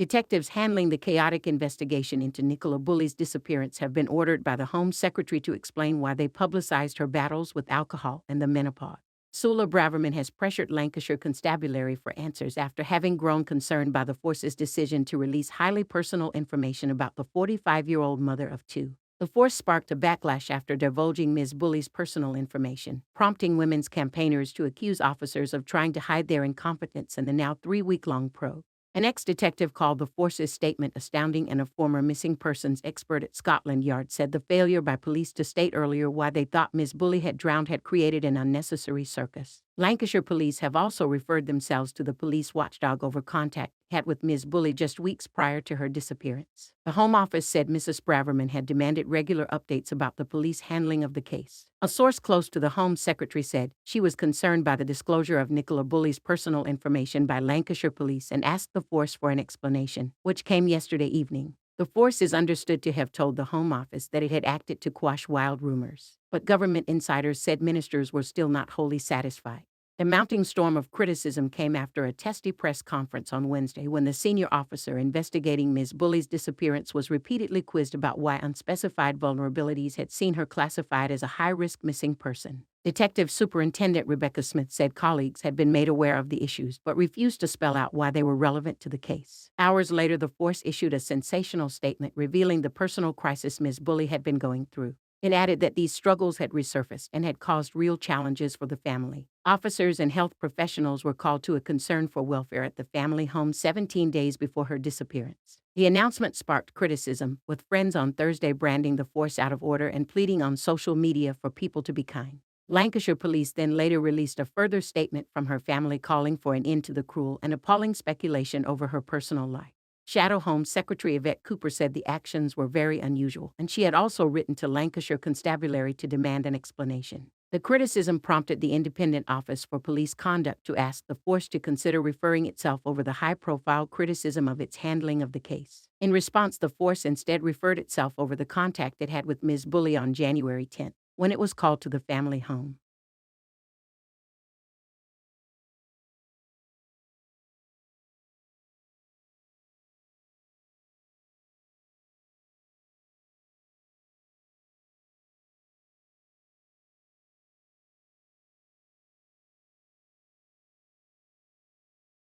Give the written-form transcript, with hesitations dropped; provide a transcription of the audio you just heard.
Detectives handling the chaotic investigation into Nicola Bulley's disappearance have been ordered by the Home Secretary to explain why they publicized her battles with alcohol and the menopause. Suella Braverman has pressured Lancashire Constabulary for answers after having grown concerned by the force's decision to release highly personal information about the 45-year-old mother of two. The force sparked a backlash after divulging Ms Bulley's personal information, prompting women's campaigners to accuse officers of trying to hide their incompetence in the now 3-week-long probe. An ex-detective called the force's statement astounding, and a former missing persons expert at Scotland Yard said the failure by police to state earlier why they thought Ms Bulley had drowned had created an unnecessary circus. Lancashire police have also referred themselves to the police watchdog over contact had with Ms Bulley just weeks prior to her disappearance. The Home Office said Mrs Braverman had demanded regular updates about the police handling of the case. A source close to the Home Secretary said she was concerned by the disclosure of Nicola Bulley's personal information by Lancashire police and asked the force for an explanation, which came yesterday evening. The force is understood to have told the Home Office that it had acted to quash wild rumors, but government insiders said ministers were still not wholly satisfied. The mounting storm of criticism came after a testy press conference on Wednesday when the senior officer investigating Ms Bulley's disappearance was repeatedly quizzed about why unspecified vulnerabilities had seen her classified as a high-risk missing person. Detective Superintendent Rebecca Smith said colleagues had been made aware of the issues but refused to spell out why they were relevant to the case. Hours later, the force issued a sensational statement revealing the personal crisis Ms Bulley had been going through. It added that these struggles had resurfaced and had caused real challenges for the family. Officers and health professionals were called to a concern for welfare at the family home 17 days before her disappearance. The announcement sparked criticism, with friends on Thursday branding the force out of order and pleading on social media for people to be kind. Lancashire police then later released a further statement from her family calling for an end to the cruel and appalling speculation over her personal life. Shadow Home Secretary Yvette Cooper said the actions were very unusual, and she had also written to Lancashire Constabulary to demand an explanation. The criticism prompted the Independent Office for Police Conduct to ask the force to consider referring itself over the high-profile criticism of its handling of the case. In response, the force instead referred itself over the contact it had with Ms Bulley on January 10, when it was called to the family home.